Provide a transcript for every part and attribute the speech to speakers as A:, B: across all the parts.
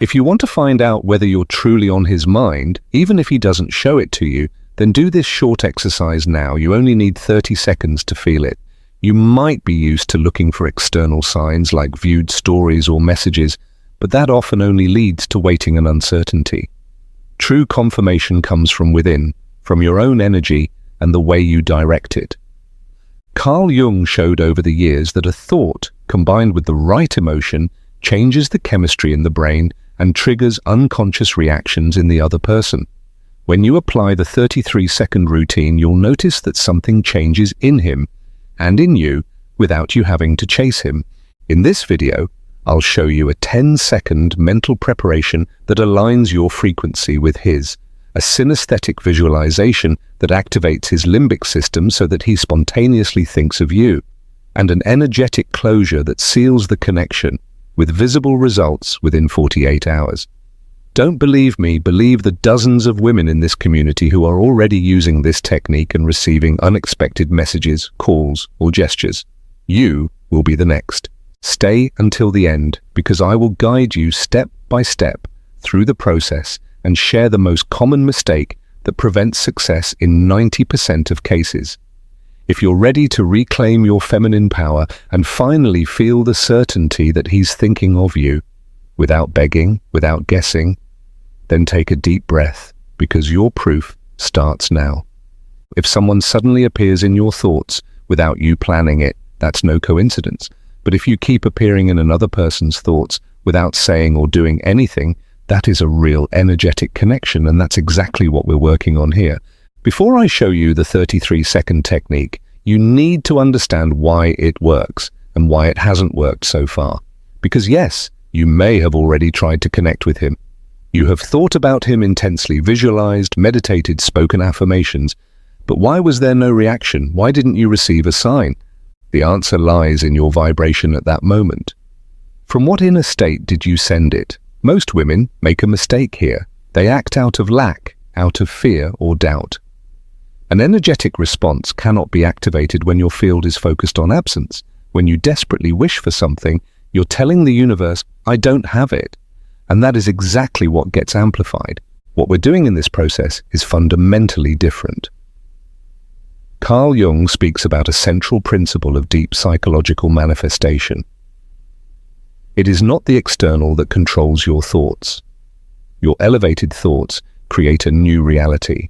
A: If you want to find out whether you're truly on his mind, even if he doesn't show it to you, then do this short exercise now. You only need 30 seconds to feel it. You might be used to looking for external signs like viewed stories or messages, but that often only leads to waiting and uncertainty. True confirmation comes from within, from your own energy and the way you direct it. Carl Jung showed over the years that a thought, combined with the right emotion, changes the chemistry in the brain and triggers unconscious reactions in the other person. When you apply the 33-second routine, you'll notice that something changes in him and in you without you having to chase him. In this video, I'll show you a 10-second mental preparation that aligns your frequency with his, a synesthetic visualization that activates his limbic system so that he spontaneously thinks of you, and an energetic closure that seals the connection with visible results within 48 hours. Don't believe me, believe the dozens of women in this community who are already using this technique and receiving unexpected messages, calls, or gestures. You will be the next. Stay until the end, because I will guide you step by step through the process and share the most common mistake that prevents success in 90% of cases. If you're ready to reclaim your feminine power and finally feel the certainty that he's thinking of you, without begging, without guessing, then take a deep breath, because your proof starts now. If someone suddenly appears in your thoughts without you planning it, that's no coincidence. But if you keep appearing in another person's thoughts without saying or doing anything, that is a real energetic connection, and that's exactly what we're working on here. Before I show you the 33-second technique, you need to understand why it works and why it hasn't worked so far. Because yes, you may have already tried to connect with him. You have thought about him intensely, visualized, meditated, spoken affirmations. But why was there no reaction? Why didn't you receive a sign? The answer lies in your vibration at that moment. From what inner state did you send it? Most women make a mistake here. They act out of lack, out of fear or doubt. An energetic response cannot be activated when your field is focused on absence. When you desperately wish for something, you're telling the universe, I don't have it. And that is exactly what gets amplified. What we're doing in this process is fundamentally different. Carl Jung speaks about a central principle of deep psychological manifestation. It is not the external that controls your thoughts. Your elevated thoughts create a new reality.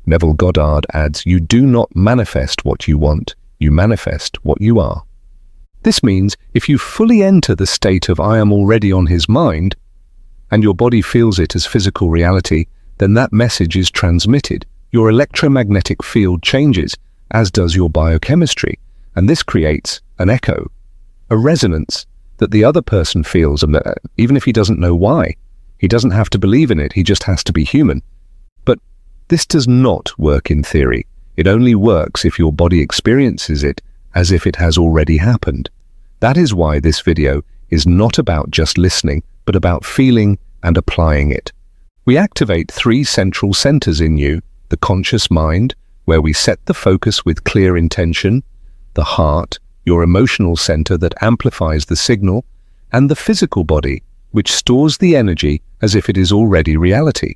A: Neville Goddard adds, you do not manifest what you want, you manifest what you are. This means if you fully enter the state of I am already on his mind, and your body feels it as physical reality, then that message is transmitted. Your electromagnetic field changes, as does your biochemistry, and this creates an echo, a resonance that the other person feels, even if he doesn't know why. He doesn't have to believe in it, he just has to be human. But this does not work in theory. It only works if your body experiences it as if it has already happened. That is why this video is not about just listening, but about feeling and applying it. We activate 3 central centers in you: the conscious mind, where we set the focus with clear intention; the heart, your emotional center that amplifies the signal; and the physical body, which stores the energy as if it is already reality.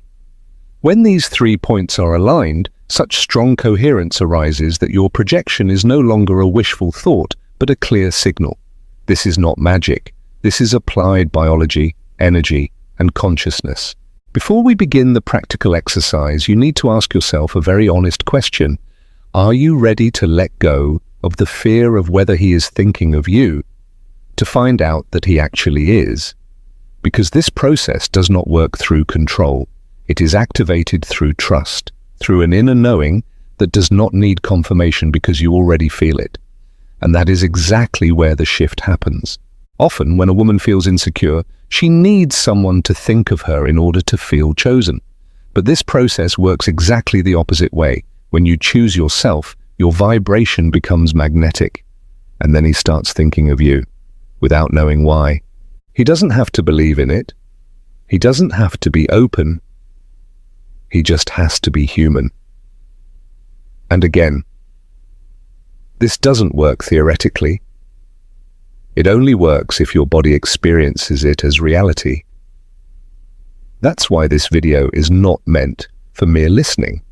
A: When these 3 points are aligned, such strong coherence arises that your projection is no longer a wishful thought, but a clear signal. This is not magic. This is applied biology, energy, and consciousness. Before we begin the practical exercise, you need to ask yourself a very honest question. Are you ready to let go of the fear of whether he is thinking of you, to find out that he actually is? Because this process does not work through control. It is activated through trust, through an inner knowing that does not need confirmation because you already feel it. And that is exactly where the shift happens. Often, when a woman feels insecure, she needs someone to think of her in order to feel chosen. But this process works exactly the opposite way. When you choose yourself, your vibration becomes magnetic. And then he starts thinking of you, without knowing why. He doesn't have to believe in it. He doesn't have to be open. He just has to be human. And again, this doesn't work theoretically. It only works if your body experiences it as reality. That's why this video is not meant for mere listening.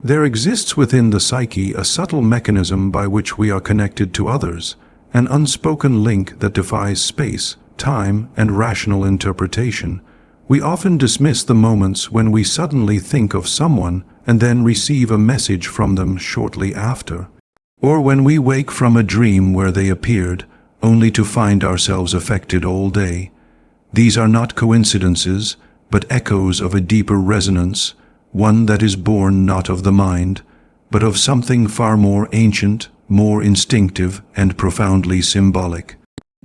B: There exists within the psyche a subtle mechanism by which we are connected to others, an unspoken link that defies space, time, and rational interpretation. We often dismiss the moments when we suddenly think of someone and then receive a message from them shortly after. Or when we wake from a dream where they appeared, only to find ourselves affected all day. These are not coincidences, but echoes of a deeper resonance, one that is born not of the mind, but of something far more ancient, more instinctive, and profoundly symbolic.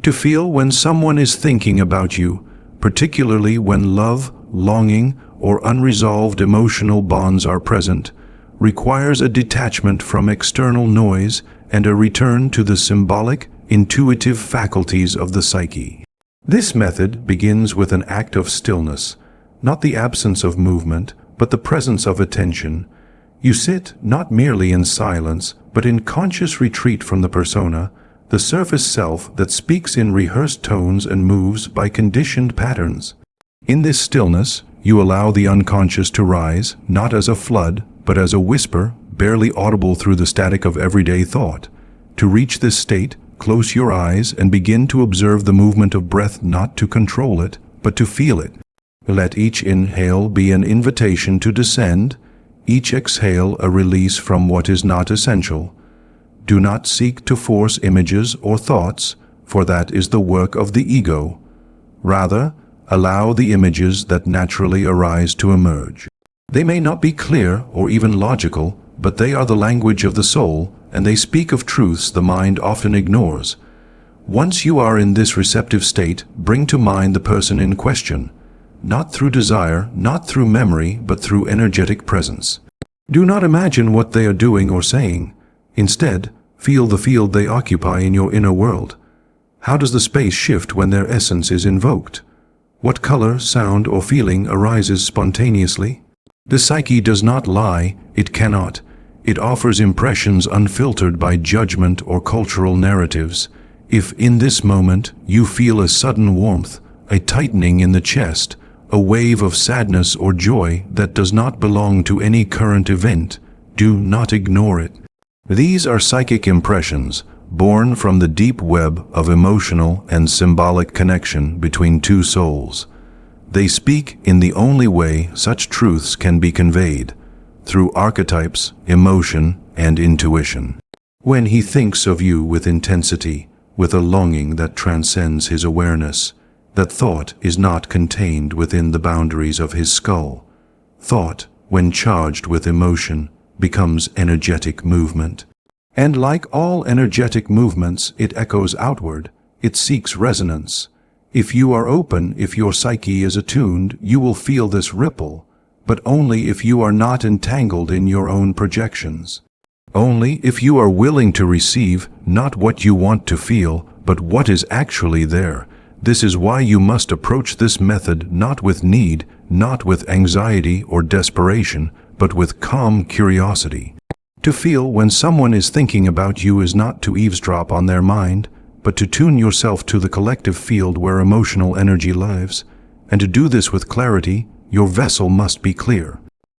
B: To feel when someone is thinking about you, particularly when love, longing, or unresolved emotional bonds are present, requires a detachment from external noise and a return to the symbolic, intuitive faculties of the psyche. This method begins with an act of stillness, not the absence of movement, but the presence of attention. You sit not merely in silence, but in conscious retreat from the persona, the surface self that speaks in rehearsed tones and moves by conditioned patterns. In this stillness, you allow the unconscious to rise, not as a flood, but as a whisper, barely audible through the static of everyday thought. To reach this state, close your eyes and begin to observe the movement of breath, not to control it, but to feel it. Let each inhale be an invitation to descend, each exhale a release from what is not essential. Do not seek to force images or thoughts, for that is the work of the ego. Rather, allow the images that naturally arise to emerge. They may not be clear or even logical, but they are the language of the soul, and they speak of truths the mind often ignores. Once you are in this receptive state, bring to mind the person in question, not through desire, not through memory, but through energetic presence. Do not imagine what they are doing or saying. Instead, feel the field they occupy in your inner world. How does the space shift when their essence is invoked? What color, sound, or feeling arises spontaneously? The psyche does not lie, it cannot. It offers impressions unfiltered by judgment or cultural narratives. If in this moment you feel a sudden warmth, a tightening in the chest, a wave of sadness or joy that does not belong to any current event, do not ignore it. These are psychic impressions, born from the deep web of emotional and symbolic connection between two souls. They speak in the only way such truths can be conveyed, through archetypes, emotion, and intuition. When he thinks of you with intensity, with a longing that transcends his awareness, that thought is not contained within the boundaries of his skull. Thought, when charged with emotion, becomes energetic movement. And like all energetic movements, it echoes outward, it seeks resonance. If you are open, if your psyche is attuned, you will feel this ripple, but only if you are not entangled in your own projections. Only if you are willing to receive not what you want to feel, but what is actually there. This is why you must approach this method not with need, not with anxiety or desperation, but with calm curiosity. To feel when someone is thinking about you is not to eavesdrop on their mind, but to tune yourself to the collective field where emotional energy lives. And to do this with clarity, your vessel must be clear.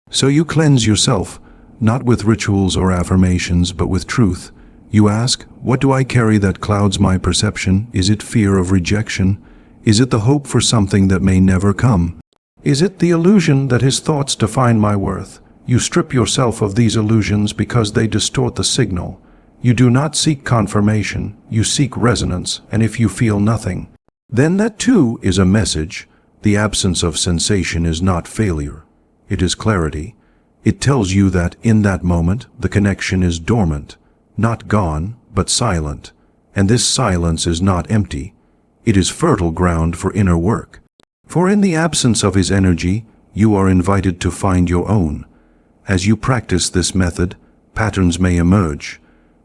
B: So you cleanse yourself, not with rituals or affirmations, but with truth. You ask, what do I carry that clouds my perception? Is it fear of rejection? Is it the hope for something that may never come? Is it the illusion that his thoughts define my worth? You strip yourself of these illusions because they distort the signal. You do not seek confirmation, you seek resonance, and if you feel nothing, then that too is a message. The absence of sensation is not failure, it is clarity. It tells you that in that moment the connection is dormant, not gone, but silent, and this silence is not empty. It is fertile ground for inner work. For in the absence of his energy, you are invited to find your own. As you practice this method, patterns may emerge.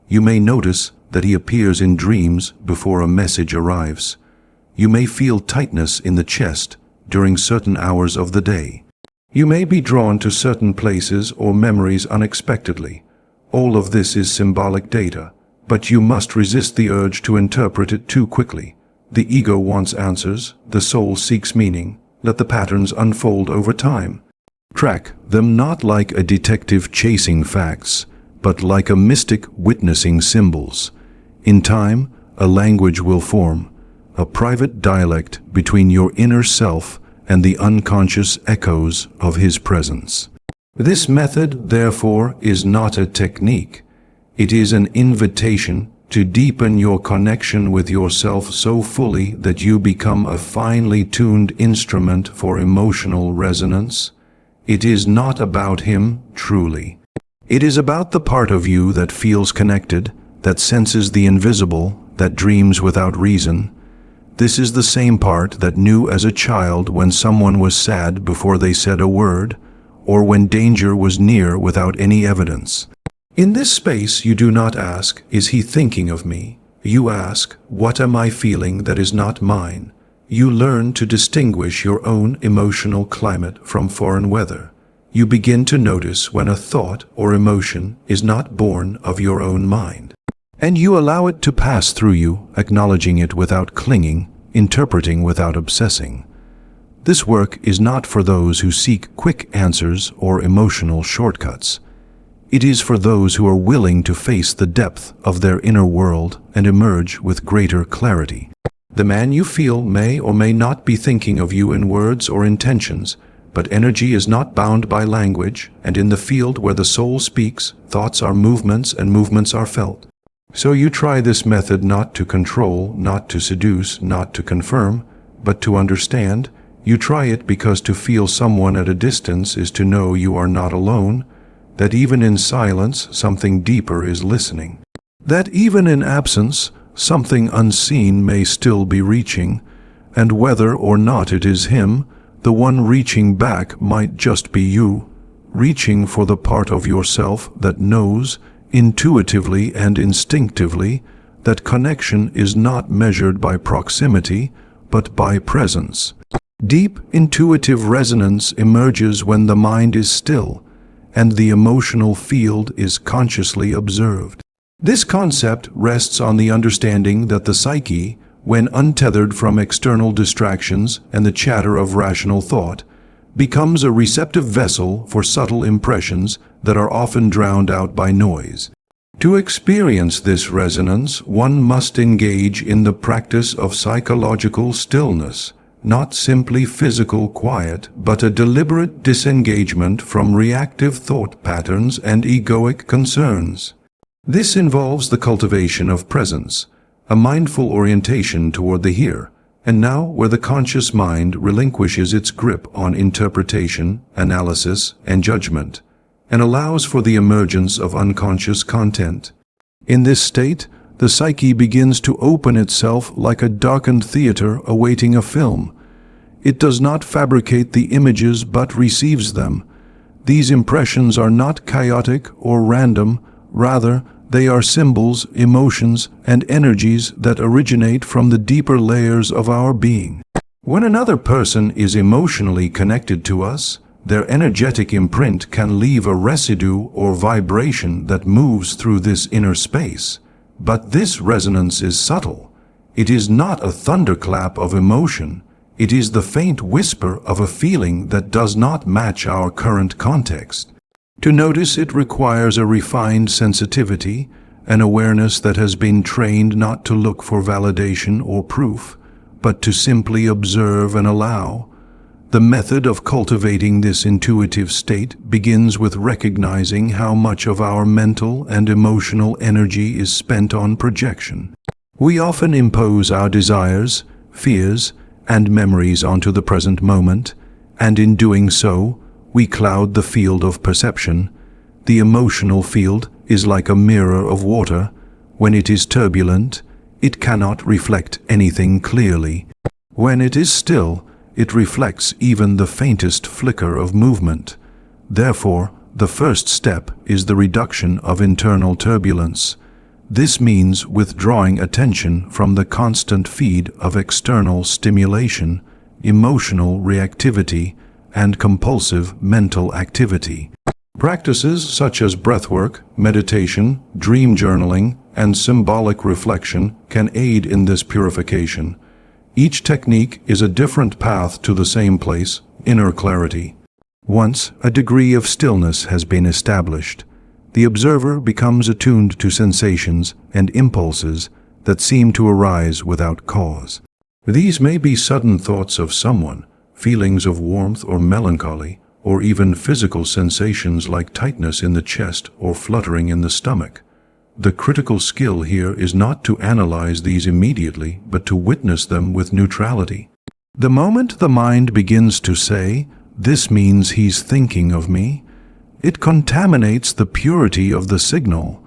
B: You may notice that he appears in dreams before a message arrives. You may feel tightness in the chest during certain hours of the day. You may be drawn to certain places or memories unexpectedly. All of this is symbolic data, but you must resist the urge to interpret it too quickly. The ego wants answers, the soul seeks meaning, Let the patterns unfold over time. Track them not like a detective chasing facts, but like a mystic witnessing symbols. In time, a language will form, a private dialect between your inner self and the unconscious echoes of his presence. This method, therefore, is not a technique. It is an invitation to deepen your connection with yourself so fully that you become a finely tuned instrument for emotional resonance. It is not about him, truly. It is about the part of you that feels connected, that senses the invisible, that dreams without reason. This is the same part that knew as a child when someone was sad before they said a word, or when danger was near without any evidence. In this space you do not ask, is he thinking of me? You ask, what am I feeling that is not mine? You learn to distinguish your own emotional climate from foreign weather. You begin to notice when a thought or emotion is not born of your own mind. And you allow it to pass through you, acknowledging it without clinging, interpreting without obsessing. This work is not for those who seek quick answers or emotional shortcuts. It is for those who are willing to face the depth of their inner world and emerge with greater clarity. The man you feel may or may not be thinking of you in words or intentions, but energy is not bound by language, and in the field where the soul speaks, thoughts are movements and movements are felt. So you try this method not to control, not to seduce, not to confirm, but to understand. You try it because to feel someone at a distance is to know you are not alone, that even in silence something deeper is listening, that even in absence something unseen may still be reaching, and whether or not it is him, the one reaching back might just be you, reaching for the part of yourself that knows, intuitively and instinctively, that connection is not measured by proximity, but by presence. Deep intuitive resonance emerges when the mind is still, and the emotional field is consciously observed. This concept rests on the understanding that the psyche, when untethered from external distractions and the chatter of rational thought, becomes a receptive vessel for subtle impressions that are often drowned out by noise. To experience this resonance, one must engage in the practice of psychological stillness, not simply physical quiet, but a deliberate disengagement from reactive thought patterns and egoic concerns. This involves the cultivation of presence, a mindful orientation toward the here and now, where the conscious mind relinquishes its grip on interpretation, analysis, and judgment, and allows for the emergence of unconscious content. In this state, the psyche begins to open itself like a darkened theater awaiting a film. It does not fabricate the images but receives them. These impressions are not chaotic or random, rather, they are symbols, emotions, and energies that originate from the deeper layers of our being. When another person is emotionally connected to us, their energetic imprint can leave a residue or vibration that moves through this inner space. But this resonance is subtle. It is not a thunderclap of emotion. It is the faint whisper of a feeling that does not match our current context. To notice it requires a refined sensitivity, an awareness that has been trained not to look for validation or proof, but to simply observe and allow. The method of cultivating this intuitive state begins with recognizing how much of our mental and emotional energy is spent on projection. We often impose our desires, fears, and memories onto the present moment, and in doing so, we cloud the field of perception. The emotional field is like a mirror of water. When it is turbulent, it cannot reflect anything clearly. When it is still, it reflects even the faintest flicker of movement. Therefore, the first step is the reduction of internal turbulence. This means withdrawing attention from the constant feed of external stimulation, emotional reactivity, and compulsive mental activity. Practices such as breathwork, meditation, dream journaling, and symbolic reflection can aid in this purification. Each technique is a different path to the same place, inner clarity. Once a degree of stillness has been established, the observer becomes attuned to sensations and impulses that seem to arise without cause. These may be sudden thoughts of someone, feelings of warmth or melancholy, or even physical sensations like tightness in the chest or fluttering in the stomach. The critical skill here is not to analyze these immediately, but to witness them with neutrality. The moment the mind begins to say, "This means he's thinking of me," it contaminates the purity of the signal.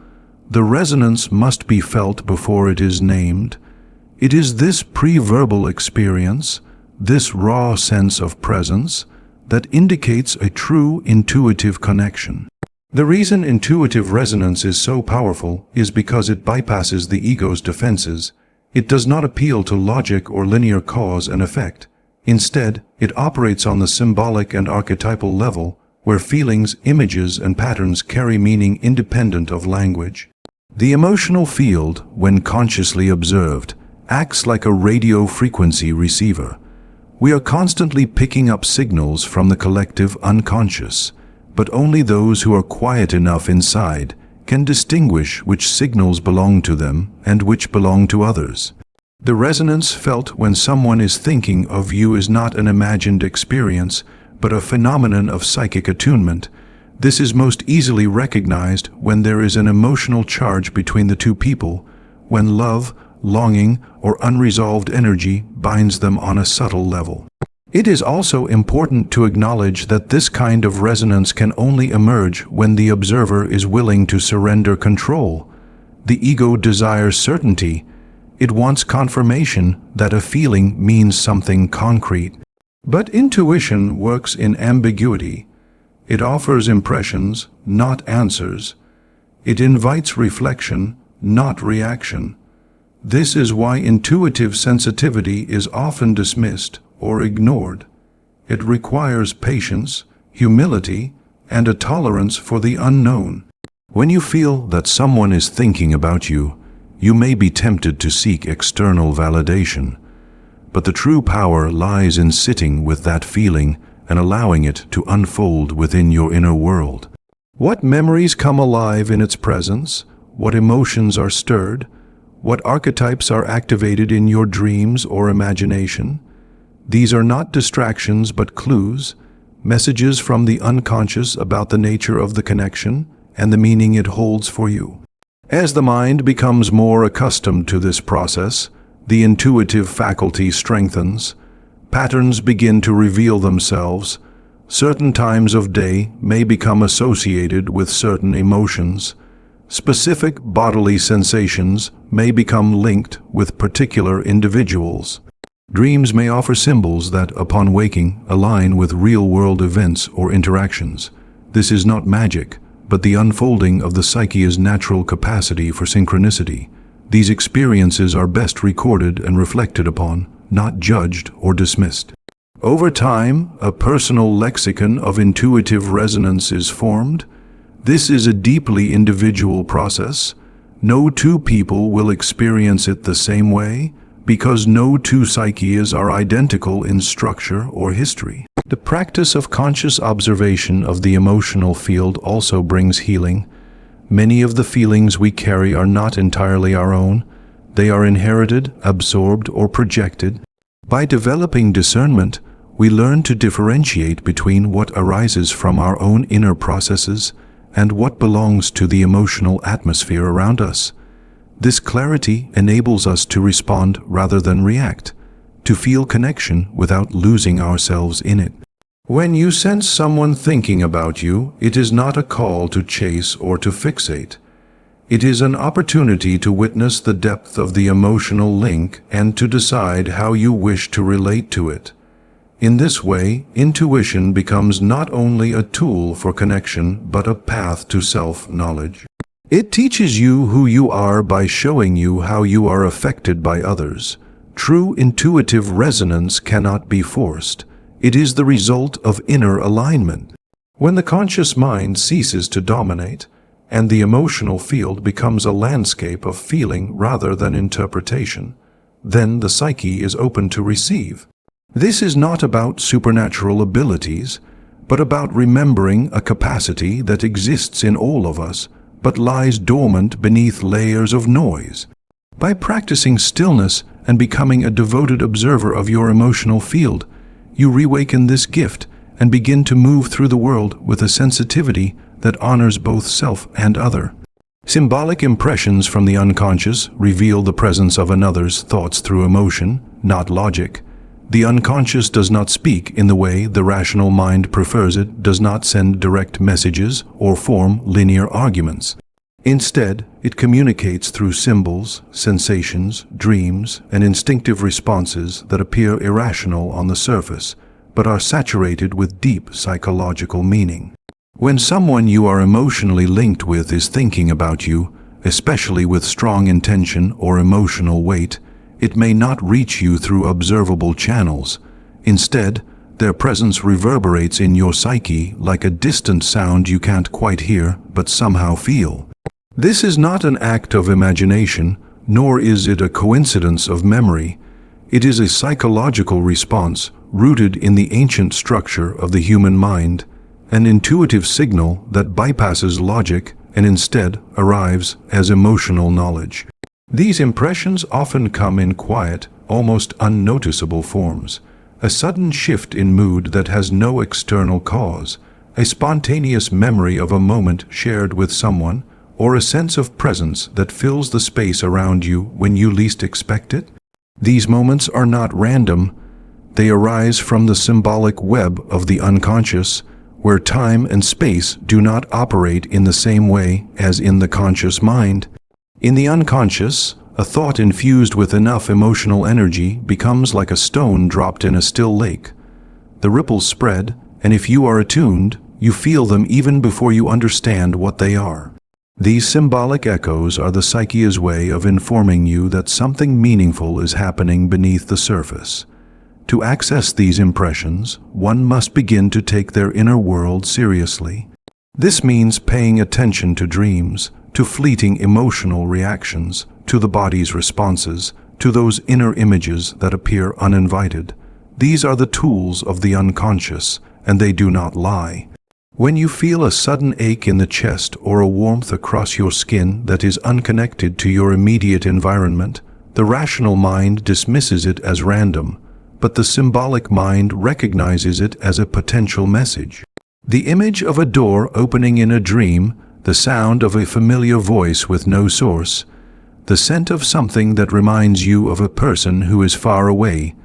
B: The resonance must be felt before it is named. It is this pre-verbal experience, this raw sense of presence, that indicates a true intuitive connection. The reason intuitive resonance is so powerful is because it bypasses the ego's defenses. It does not appeal to logic or linear cause and effect. Instead, it operates on the symbolic and archetypal level, where feelings, images, and patterns carry meaning independent of language. The emotional field, when consciously observed, acts like a radio frequency receiver. We are constantly picking up signals from the collective unconscious, but only those who are quiet enough inside can distinguish which signals belong to them and which belong to others. The resonance felt when someone is thinking of you is not an imagined experience, but a phenomenon of psychic attunement. This is most easily recognized when there is an emotional charge between the two people, when love, longing, or unresolved energy binds them on a subtle level. It is also important to acknowledge that this kind of resonance can only emerge when the observer is willing to surrender control. The ego desires certainty. It wants confirmation that a feeling means something concrete. But intuition works in ambiguity. It offers impressions, not answers. It invites reflection, not reaction. This is why intuitive sensitivity is often dismissed or ignored. It requires patience, humility, and a tolerance for the unknown. When you feel that someone is thinking about you, you may be tempted to seek external validation. But the true power lies in sitting with that feeling and allowing it to unfold within your inner world. What memories come alive in its presence? What emotions are stirred? What archetypes are activated in your dreams or imagination? These are not distractions but clues, messages from the unconscious about the nature of the connection and the meaning it holds for you. As the mind becomes more accustomed to this process, the intuitive faculty strengthens. Patterns begin to reveal themselves. Certain times of day may become associated with certain emotions. Specific bodily sensations may become linked with particular individuals. Dreams may offer symbols that, upon waking, align with real-world events or interactions. This is not magic, but the unfolding of the psyche's natural capacity for synchronicity. These experiences are best recorded and reflected upon, not judged or dismissed. Over time, a personal lexicon of intuitive resonance is formed. This is a deeply individual process. No two people will experience it the same way, because no two psyches are identical in structure or history. The practice of conscious observation of the emotional field also brings healing. Many of the feelings we carry are not entirely our own. They are inherited, absorbed, or projected. By developing discernment, we learn to differentiate between what arises from our own inner processes and what belongs to the emotional atmosphere around us. This clarity enables us to respond rather than react, to feel connection without losing ourselves in it. When you sense someone thinking about you, it is not a call to chase or to fixate. It is an opportunity to witness the depth of the emotional link and to decide how you wish to relate to it. In this way, intuition becomes not only a tool for connection, but a path to self-knowledge. It teaches you who you are by showing you how you are affected by others. True intuitive resonance cannot be forced. It is the result of inner alignment. When the conscious mind ceases to dominate, and the emotional field becomes a landscape of feeling rather than interpretation, then the psyche is open to receive. This is not about supernatural abilities, but about remembering a capacity that exists in all of us, but lies dormant beneath layers of noise. By practicing stillness and becoming a devoted observer of your emotional field, you reawaken this gift and begin to move through the world with a sensitivity that honors both self and other. Symbolic impressions from the unconscious reveal the presence of another's thoughts through emotion, not logic. The unconscious does not speak in the way the rational mind prefers it, does not send direct messages or form linear arguments. Instead, it communicates through symbols, sensations, dreams, and instinctive responses that appear irrational on the surface, but are saturated with deep psychological meaning. When someone you are emotionally linked with is thinking about you, especially with strong intention or emotional weight, it may not reach you through observable channels. Instead, their presence reverberates in your psyche like a distant sound you can't quite hear but somehow feel. This is not an act of imagination, nor is it a coincidence of memory. It is a psychological response rooted in the ancient structure of the human mind, an intuitive signal that bypasses logic and instead arrives as emotional knowledge. These impressions often come in quiet, almost unnoticeable forms. A sudden shift in mood that has no external cause, a spontaneous memory of a moment shared with someone, or a sense of presence that fills the space around you when you least expect it. These moments are not random. They arise from the symbolic web of the unconscious, where time and space do not operate in the same way as in the conscious mind. In the unconscious, a thought infused with enough emotional energy becomes like a stone dropped in a still lake. The ripples spread, and if you are attuned, you feel them even before you understand what they are. These symbolic echoes are the psyche's way of informing you that something meaningful is happening beneath the surface. To access these impressions, one must begin to take their inner world seriously. This means paying attention to dreams, to fleeting emotional reactions, to the body's responses, to those inner images that appear uninvited. These are the tools of the unconscious, and they do not lie. When you feel a sudden ache in the chest or a warmth across your skin that is unconnected to your immediate environment, the rational mind dismisses it as random, but the symbolic mind recognizes it as a potential message. The image of a door opening in a dream, the sound of a familiar voice with no source, the scent of something that reminds you of a person who is far away.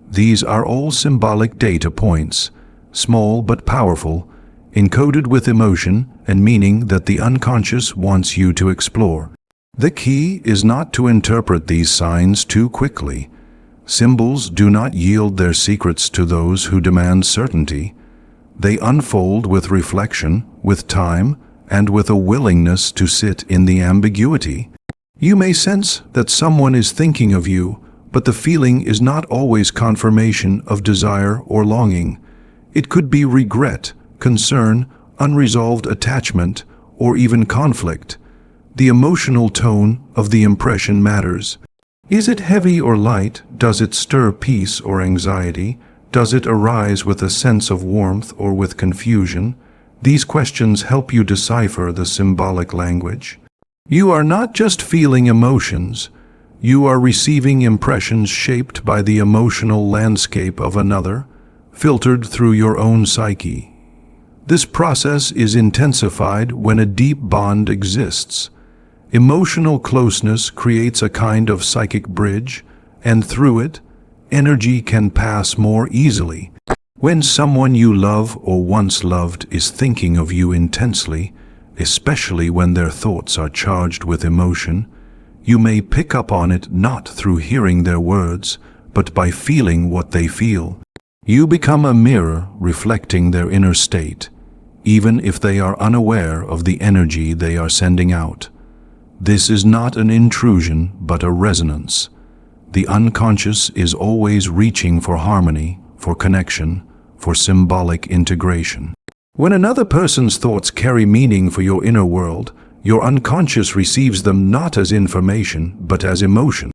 B: These are all symbolic data points, small but powerful, encoded with emotion and meaning that the unconscious wants you to explore. The key is not to interpret these signs too quickly. Symbols do not yield their secrets to those who demand certainty. They unfold with reflection, with time, and with a willingness to sit in the ambiguity. You may sense that someone is thinking of you, but the feeling is not always confirmation of desire or longing. It could be regret, concern, unresolved attachment, or even conflict. The emotional tone of the impression matters. Is it heavy or light? Does it stir peace or anxiety? Does it arise with a sense of warmth or with confusion? These questions help you decipher the symbolic language. You are not just feeling emotions. You are receiving impressions shaped by the emotional landscape of another, filtered through your own psyche. This process is intensified when a deep bond exists. Emotional closeness creates a kind of psychic bridge, and through it, energy can pass more easily. When someone you love or once loved is thinking of you intensely, especially when their thoughts are charged with emotion, you may pick up on it not through hearing their words, but by feeling what they feel. You become a mirror reflecting their inner state, even if they are unaware of the energy they are sending out. This is not an intrusion, but a resonance. The unconscious is always reaching for harmony, for connection, for symbolic integration. When another person's thoughts carry meaning for your inner world, your unconscious receives them not as information, but as emotion.